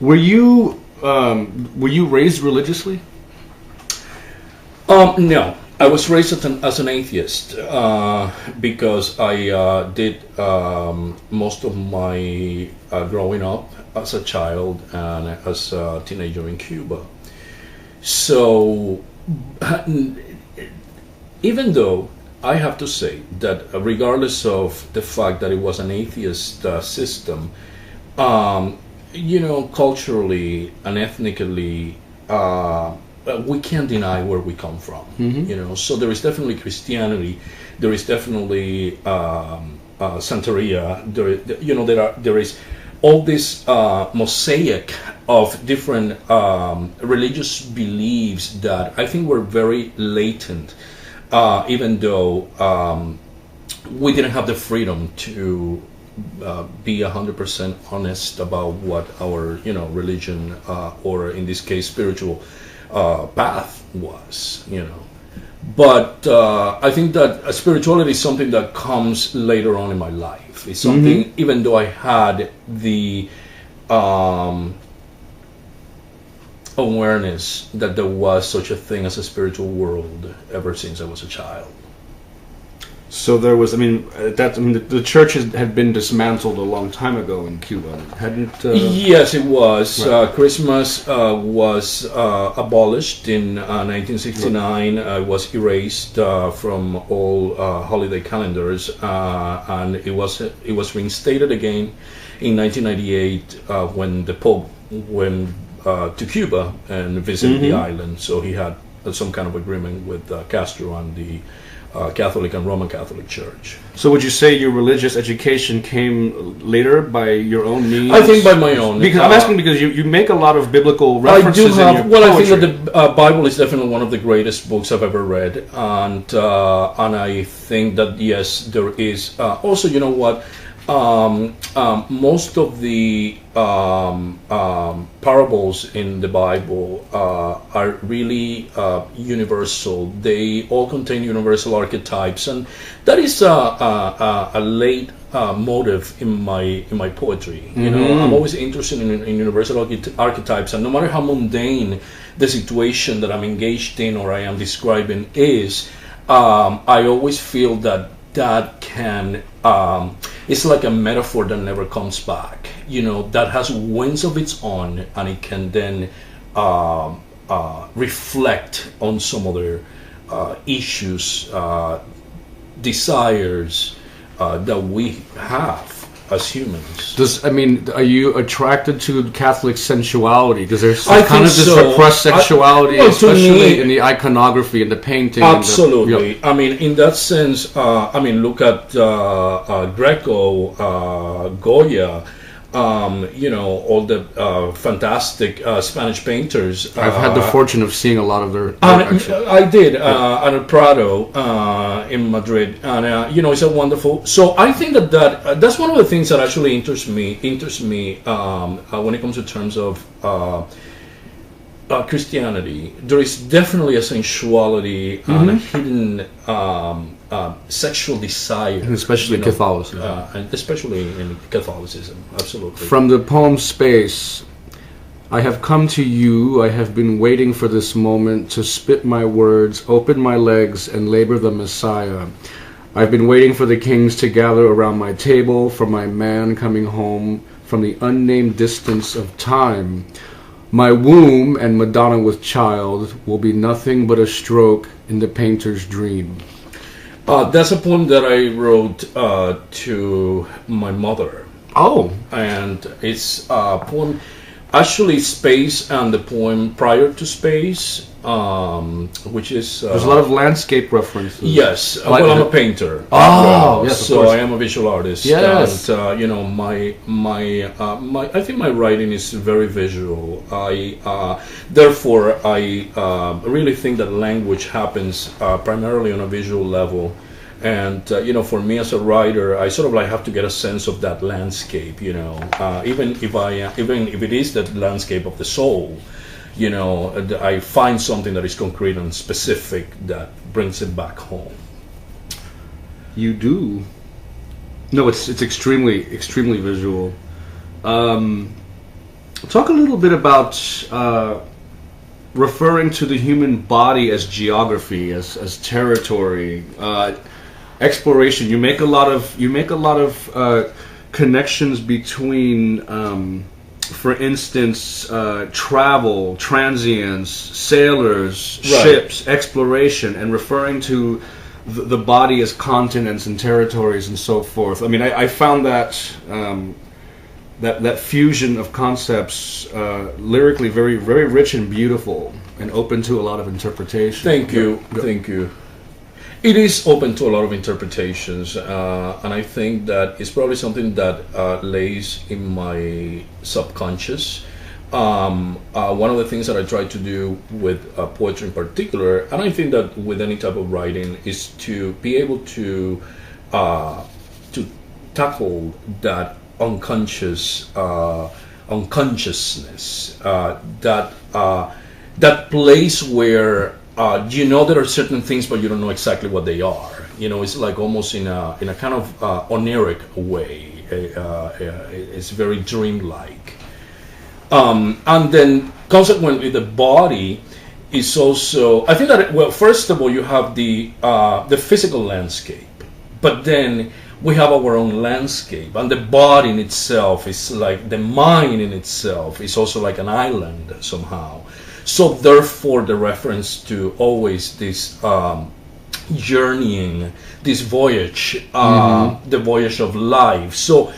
Were you raised religiously? No, I was raised as an atheist because I did most of my growing up as a child and as a teenager in Cuba. So, even though I have to say that regardless of the fact that it was an atheist system, culturally and ethnically, we can't deny where we come from. So there is definitely Christianity, there is definitely Santeria. There is all this mosaic of different religious beliefs that I think were very latent, even though we didn't have the freedom to be 100% honest about what our religion or in this case spiritual path was. But I think that spirituality is something that comes later on in my life. It's something, even though I had the awareness that there was such a thing as a spiritual world ever since I was a child. So there was, the church had been dismantled a long time ago in Cuba, hadn't? Yes, it was. Right. Christmas was abolished in 1969. It was erased from all holiday calendars, and it was reinstated again in 1998 when the Pope went to Cuba and visited the island. So he had some kind of agreement with Castro and the Catholic and Roman Catholic Church. So would you say your religious education came later by your own means? I think by my own. Because I'm asking because you make a lot of biblical references in your poetry. I think that the Bible is definitely one of the greatest books I've ever read, and I think that yes, there is also. You know what? Most of the parables in the Bible are really universal. They all contain universal archetypes, and that is a late motive in my poetry. I'm always interested in universal archetypes, and no matter how mundane the situation that I'm engaged in or I am describing is, I always feel that can it's like a metaphor that never comes back, that has wings of its own, and it can then reflect on some other issues, desires that we have as humans. Are you attracted to Catholic sensuality? Because there's kind of this repressed sexuality, especially in the iconography and the painting. Absolutely. In that sense, look at Greco, Goya, all the fantastic Spanish painters. I've had the fortune of seeing a lot of their I did, at El Prado in Madrid, and it's a wonderful. So I think that's one of the things that actually interests me when it comes to terms of Christianity. There is definitely a sensuality and a hidden sexual desire, and especially Catholicism. And especially in Catholicism, absolutely. From the poem Space, I have come to you, I have been waiting for this moment to spit my words, open my legs, and labor the Messiah. I've been waiting for the kings to gather around my table, for my man coming home from the unnamed distance of time. My womb and Madonna with child will be nothing but a stroke in the painter's dream. That's a poem that I wrote to my mother. Oh. And it's a poem, actually Space and the poem prior to Space, which is... There's a lot of landscape references. Yes. Well, I'm a painter. Oh, yes, so I am a visual artist. Yes. And, I think my writing is very visual. Therefore, I really think that language happens primarily on a visual level. And for me as a writer, I sort of have to get a sense of that landscape. Even if it is that landscape of the soul, I find something that is concrete and specific that brings it back home. You do. No, it's extremely visual. Talk a little bit about referring to the human body as geography, as territory, exploration. You make a lot of connections between, for instance, travel, transients, sailors, Right. ships, exploration, and referring to the body as continents and territories and so forth. I mean, I found that. That fusion of concepts lyrically very very rich and beautiful and open to a lot of interpretation. Thank you, Yeah. thank you. It is open to a lot of interpretations, and I think that it's probably something that lays in my subconscious. One of the things that I try to do with poetry in particular, and I think that with any type of writing, is to be able to tackle that unconsciousness, that place where you know there are certain things, but you don't know exactly what they are. You know, it's like almost in a kind of oniric way. It's very dreamlike, and then consequently, the body is also. I think that well, first of all, you have the physical landscape, but then we have our own landscape, and the body in itself is like the mind in itself is also like an island somehow. So therefore, the reference to always this journeying, this voyage, the voyage of life. So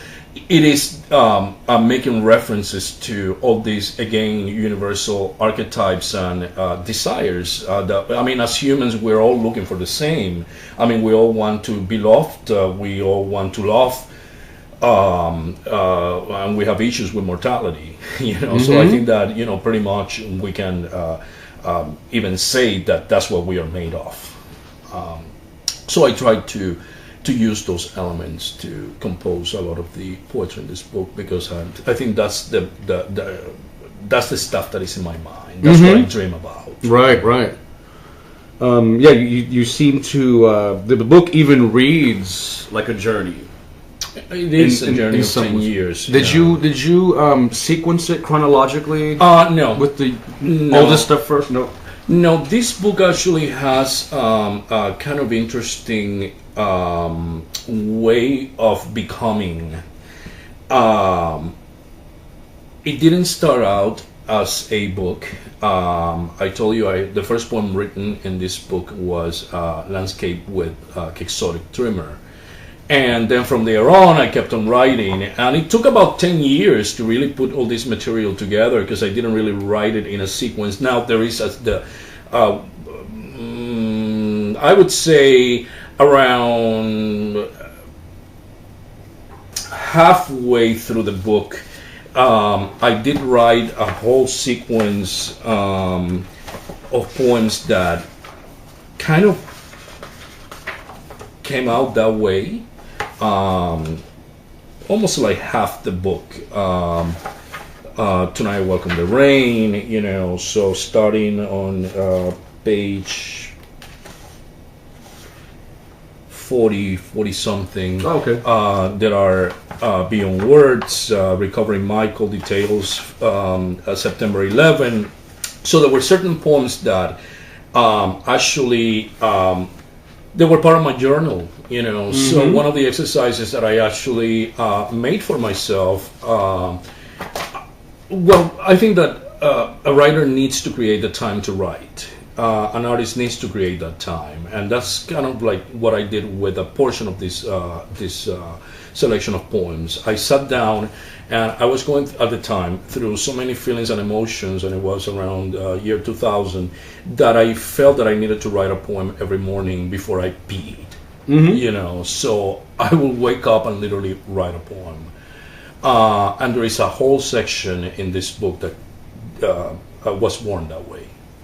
it is making references to all these again universal archetypes and desires. That, I mean, as humans, we're all looking for the same. I mean, we all want to be loved. We all want to love, and we have issues with mortality. You know, so I think that pretty much we can even say that that's what we are made of. So I tried to use those elements to compose a lot of the poetry in this book, because I think that's that's the stuff that is in my mind. That's what I dream about. Right, right. Yeah, you seem to. The book even reads like a journey. It is a journey of 10 ways. years. Did you sequence it chronologically? No. With the No. oldest stuff first? No. No, this book actually has a kind of interesting way of becoming. It didn't start out as a book. I told you the first poem written in this book was Landscape with Quixotic Trimmer. And then from there on, I kept on writing, and it took about 10 years to really put all this material together, because I didn't really write it in a sequence. Now there is I would say around halfway through the book, I did write a whole sequence of poems that kind of came out that way. Almost like half the book. Tonight I Welcome the Rain, so starting on page 40 something. Oh, okay. There are Beyond Words, Recovering Michael, Details, September 11. So there were certain poems that actually they were part of my journal, So one of the exercises that I actually made for myself, I think that a writer needs to create the time to write. An artist needs to create that time, and that's kind of like what I did with a portion of this selection of poems. I sat down, and I was going at the time through so many feelings and emotions, and it was around year 2000 that I felt that I needed to write a poem every morning before I peed. So I will wake up and literally write a poem. And there is a whole section in this book that was born that way.